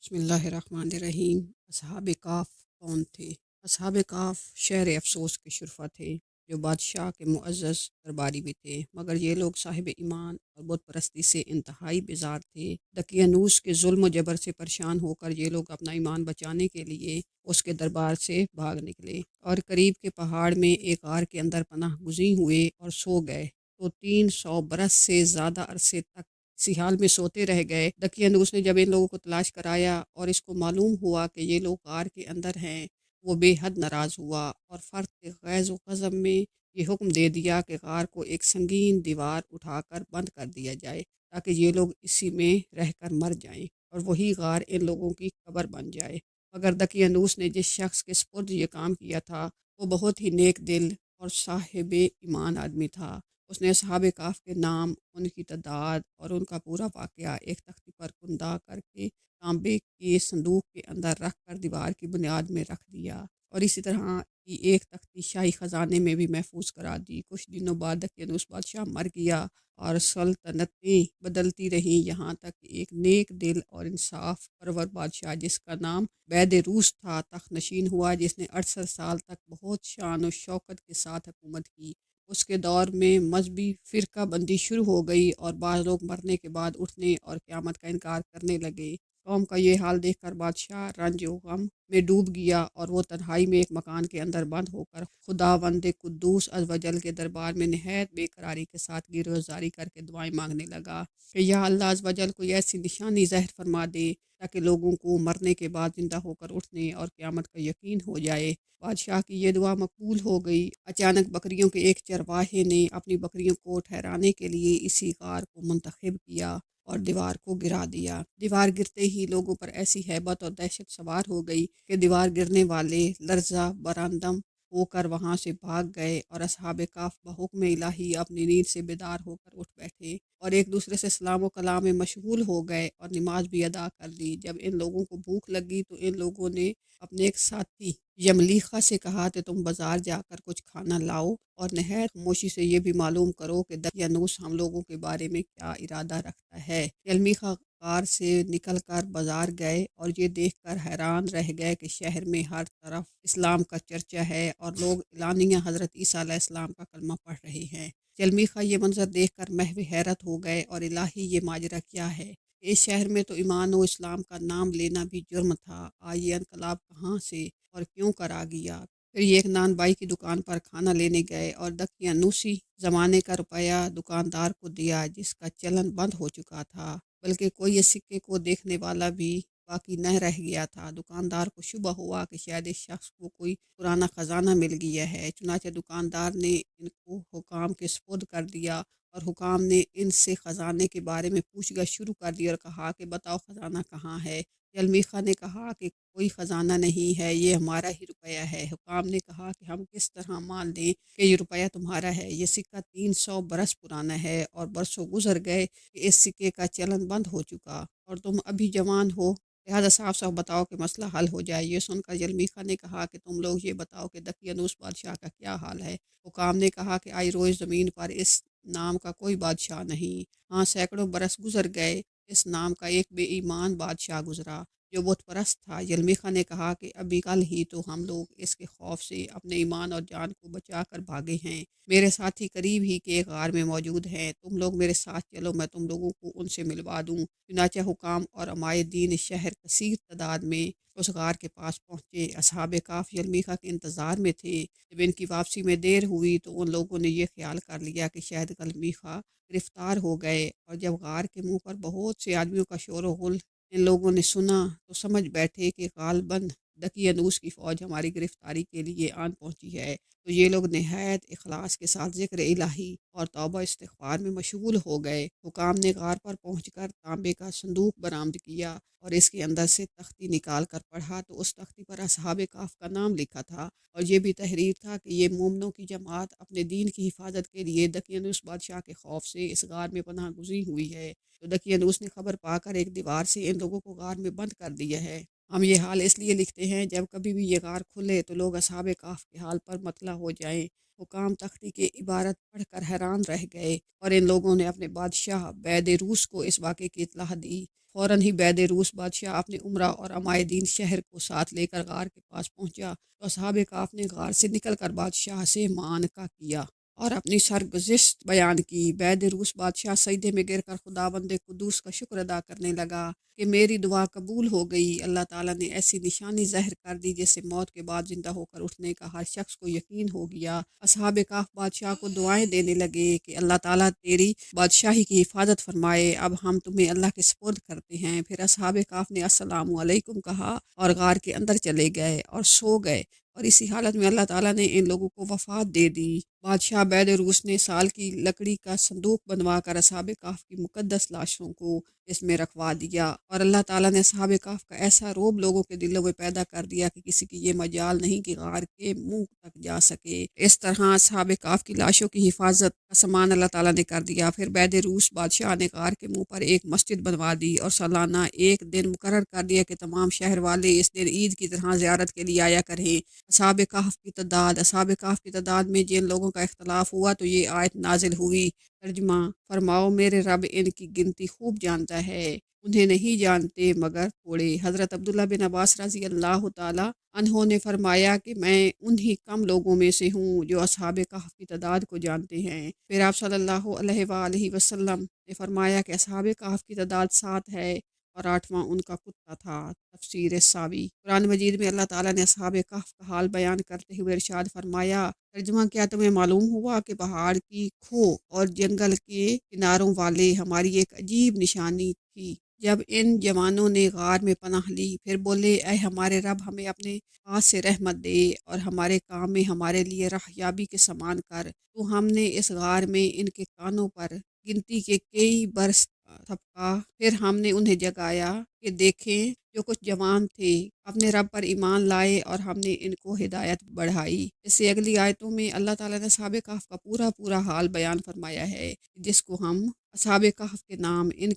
بسم اللہ الرحمن الرحیم۔ اصحاب کاف کون تھے؟ اصحاب کاف شہر افسوس کے شرفا تھے، جو بادشاہ کے معزز درباری بھی تھے، مگر یہ لوگ صاحب ایمان اور بت پرستی سے انتہائی بیزار تھے۔ دقیانوس کے ظلم و جبر سے پریشان ہو کر یہ لوگ اپنا ایمان بچانے کے لیے اس کے دربار سے بھاگ نکلے اور قریب کے پہاڑ میں ایک غار کے اندر پناہ گزین ہوئے اور سو گئے، تو 300 برس سے زیادہ عرصے تک اسی حال میں سوتے رہ گئے۔ دقیانوس نے جب ان لوگوں کو تلاش کرایا اور اس کو معلوم ہوا کہ یہ لوگ غار کے اندر ہیں، وہ بے حد ناراض ہوا اور فرط غیظ و غضب میں یہ حکم دے دیا کہ غار کو ایک سنگین دیوار اٹھا کر بند کر دیا جائے، تاکہ یہ لوگ اسی میں رہ کر مر جائیں اور وہی غار ان لوگوں کی قبر بن جائے۔ مگر دقیانوس نے جس شخص کے سپرد یہ کام کیا تھا، وہ بہت ہی نیک دل اور صاحب ایمان آدمی تھا۔ اس نے اصحاب کہف کے نام، ان کی تعداد اور ان کا پورا واقعہ ایک تختی پر کندہ کر کے تانبے کے صندوق کے اندر رکھ کر دیوار کی بنیاد میں رکھ دیا، اور اسی طرح کی ایک تختی شاہی خزانے میں بھی محفوظ کرا دی۔ کچھ دنوں بعد دقیانوس بادشاہ مر گیا اور سلطنتیں بدلتی رہیں، یہاں تک کہ ایک نیک دل اور انصاف پرور بادشاہ جس کا نام بید روس تھا تخت نشین ہوا، جس نے 68 سال تک بہت شان و شوکت کے ساتھ حکومت کی۔ اس کے دور میں مذہبی فرقہ بندی شروع ہو گئی اور بعض لوگ مرنے کے بعد اٹھنے اور قیامت کا انکار کرنے لگے۔ قوم کا یہ حال دیکھ کر بادشاہ رنج و غم میں ڈوب گیا اور وہ تنہائی میں ایک مکان کے اندر بند ہو کر خداوند قدوس عز و جل کے دربار میں نہایت بے قراری کے ساتھ گریزاری کر کے دعائیں مانگنے لگا کہ یا اللہ عز و جل کوئی ایسی نشانی ظاہر فرما دے تاکہ لوگوں کو مرنے کے بعد زندہ ہو کر اٹھنے اور قیامت کا یقین ہو جائے۔ بادشاہ کی یہ دعا مقبول ہو گئی۔ اچانک بکریوں کے ایک چرواہے نے اپنی بکریوں کو ٹھہرانے کے لیے اسی غار کو منتخب کیا اور دیوار کو گرا دیا۔ دیوار گرتے ہی لوگوں پر ایسی ہیبت اور دہشت سوار ہو گئی کہ دیوار گرنے والے لرزہ برآمدم ہو کر وہاں سے بھاگ گئے، اور اصحاب کہف بحکم الہی اپنی نیند سے بیدار ہو کر اٹھ بیٹھے اور ایک دوسرے سے سلام و کلام میں مشغول ہو گئے اور نماز بھی ادا کر لی۔ جب ان لوگوں کو بھوک لگی تو ان لوگوں نے اپنے ایک ساتھی یملیخا سے کہا کہ تم بازار جا کر کچھ کھانا لاؤ اور نہایت خاموشی سے یہ بھی معلوم کرو کہ دقیانوس ہم لوگوں کے بارے میں کیا ارادہ رکھتا ہے۔ یلمیخا غار سے نکل کر بازار گئے اور یہ دیکھ کر حیران رہ گئے کہ شہر میں ہر طرف اسلام کا چرچا ہے اور لوگ اعلانیہ حضرت عیسیٰ علیہ السلام کا کلمہ پڑھ رہے ہیں۔ یلمیخا یہ منظر دیکھ کر محو حیرت ہو گئے اور الہی یہ ماجرا کیا ہے؟ اس شہر میں تو ایمان و اسلام کا نام لینا بھی جرم تھا، یہ انقلاب کہاں سے اور کیوں کر آ گیا؟ پھر یہ ایک نان بائی کی دکان پر کھانا لینے گئے اور دقیانوسی زمانے کا روپیہ دکاندار کو دیا، جس کا چلن بند ہو چکا تھا، بلکہ کوئی اس سکے کو دیکھنے والا بھی باقی نہ رہ گیا تھا۔ دکاندار کو شبہ ہوا کہ شاید اس شخص کو کوئی پرانا خزانہ مل گیا ہے، چنانچہ دکاندار نے ان کو حکام کے سپرد کر دیا اور حکام نے ان سے خزانے کے بارے میں پوچھ گچھ شروع کر دی اور کہا کہ بتاؤ خزانہ کہاں ہے؟ یلمیخا نے کہا کہ کوئی خزانہ نہیں ہے، یہ ہمارا ہی روپیہ ہے۔ حکام نے کہا کہ ہم کس طرح مان لیں کہ یہ روپیہ تمہارا ہے؟ یہ سکہ 300 برس پرانا ہے اور برسوں گزر گئے کہ اس سکے کا چلن بند ہو چکا، اور تم ابھی جوان ہو، لہٰذا صاف صاف بتاؤ کہ مسئلہ حل ہو جائے۔ یہ سن کر یلمیخا نے کہا کہ تم لوگ یہ بتاؤ کہ دقیانوس بادشاہ کا کیا حال ہے؟ حکام نے کہا کہ آئی روز زمین پر اس نام کا کوئی بادشاہ نہیں، ہاں سینکڑوں برس گزر گئے، اس نام کا ایک بے ایمان بادشاہ گزرا جو بت پرست تھا۔ یلمیخا نے کہا کہ ابھی کل ہی تو ہم لوگ اس کے خوف سے اپنے ایمان اور جان کو بچا کر بھاگے ہیں۔ میرے ساتھی قریب ہی کے ایک غار میں موجود ہیں، تم لوگ میرے ساتھ چلو، میں تم لوگوں کو ان سے ملوا دوں۔ چنانچہ حکام اور عمائے دین شہر کثیر تعداد میں اس غار کے پاس پہنچے۔ اصحاب کہف یلمیخا کے انتظار میں تھے۔ جب ان کی واپسی میں دیر ہوئی تو ان لوگوں نے یہ خیال کر لیا کہ شاید یلمیخا گرفتار ہو گئے، اور جب غار کے منہ پر بہت سے آدمیوں کا شور و غل ان لوگوں نے سنا تو سمجھ بیٹھے کہ غالباً دقیانوس کی فوج ہماری گرفتاری کے لیے آن پہنچی ہے، تو یہ لوگ نہایت اخلاص کے ساتھ ذکر الہی اور توبہ استغفار میں مشغول ہو گئے۔ حکام نے غار پر پہنچ کر تانبے کا صندوق برآمد کیا اور اس کے اندر سے تختی نکال کر پڑھا تو اس تختی پر اصحاب کہف کا نام لکھا تھا، اور یہ بھی تحریر تھا کہ یہ مومنوں کی جماعت اپنے دین کی حفاظت کے لیے دقیانوس بادشاہ کے خوف سے اس غار میں پناہ گزین ہوئی ہے۔ تو دقیانوس نے خبر پا کر ایک دیوار سے ان لوگوں کو غار میں بند کر دیا ہے، ہم یہ حال اس لیے لکھتے ہیں جب کبھی بھی یہ غار کھلے تو لوگ اصحاب کہف کے حال پر مطلع ہو جائیں۔ حکام تختی کے عبارت پڑھ کر حیران رہ گئے اور ان لوگوں نے اپنے بادشاہ بید روس کو اس واقعے کی اطلاع دی۔ فوراً ہی بید روس بادشاہ اپنے امرا اور عمائدین شہر کو ساتھ لے کر غار کے پاس پہنچا تو اصحاب کہف نے غار سے نکل کر بادشاہ سے معانقہ کیا اور اپنی سرگزشت بیان کی۔ بید روس بادشاہ سجدے میں گر کر خداوند قدوس کا شکر ادا کرنے لگا کہ میری دعا قبول ہو گئی۔ اللہ تعالیٰ نے ایسی نشانی ظاہر کر دی جس سے موت کے بعد زندہ ہو کر اٹھنے کا ہر شخص کو یقین ہو گیا۔ اصحاب کہف بادشاہ کو دعائیں دینے لگے کہ اللہ تعالیٰ تیری بادشاہی کی حفاظت فرمائے، اب ہم تمہیں اللہ کے سپرد کرتے ہیں۔ پھر اصحاب کہف نے السلام علیکم کہا اور غار کے اندر چلے گئے اور سو گئے، اور اسی حالت میں اللہ تعالیٰ نے ان لوگوں کو وفات دے دی۔ بادشاہ بید روس نے سال کی لکڑی کا صندوق بنوا کر اصحاب کہف کی مقدس لاشوں کو اس میں رکھوا دیا، اور اللہ تعالیٰ نے اصحاب کہف کا ایسا روب لوگوں کے دلوں میں پیدا کر دیا کہ کسی کی یہ مجال نہیں کہ غار کے منہ تک جا سکے۔ اس طرح اصحاب کہف کی لاشوں کی حفاظت کا سامان اللہ تعالیٰ نے کر دیا۔ پھر بید روس بادشاہ نے غار کے منہ پر ایک مسجد بنوا دی اور سالانہ ایک دن مقرر کر دیا کہ تمام شہر والے اس دن عید کی طرح زیارت کے لیے آیا کریں۔ اصحاب کہف کی تعداد میں جن لوگوں کا اختلاف ہوا تو یہ آیت نازل ہوئی۔ ترجمہ: فرماؤ میرے رب ان کی گنتی خوب جانتا ہے، انہیں نہیں جانتے مگر تھوڑے۔ حضرت عبداللہ بن عباس رضی اللہ تعالیٰ عنہ نے فرمایا کہ میں انہی کم لوگوں میں سے ہوں جو اصحاب کہف کی تعداد کو جانتے ہیں۔ پھر آپ صلی اللہ علیہ وآلہ وسلم نے فرمایا کہ اصحاب کہف کی تعداد 7 ہے اور 8واں ان کا کتا تھا۔ تفسیر ساوی۔ قرآن مجید میں اللہ تعالیٰ نے اصحاب کہف کا حال بیان کرتے ہوئے ارشاد فرمایا، ترجمہ: کیا تمہیں معلوم ہوا کہ پہاڑ کی کھو اور جنگل کے کناروں والے ہماری ایک عجیب نشانی تھی جب ان جوانوں نے غار میں پناہ لی، پھر بولے اے ہمارے رب ہمیں اپنے پاس سے رحمت دے اور ہمارے کام میں ہمارے لیے راہ یابی کے سامان کر۔ تو ہم نے اس غار میں ان کے کانوں پر گنتی کے کئی برس تھپکا، پھر ہم نے انہیں جگایا کہ دیکھیں جو کچھ جوان تھے اپنے رب پر ایمان لائے اور ہم نے ان کو ہدایت بڑھائی۔ اس سے اگلی آیتوں میں اللہ تعالیٰ نے اصحاب کہف کا پورا حال بیان فرمایا ہے، جس کو ہم اصحاب کہف کے نام ان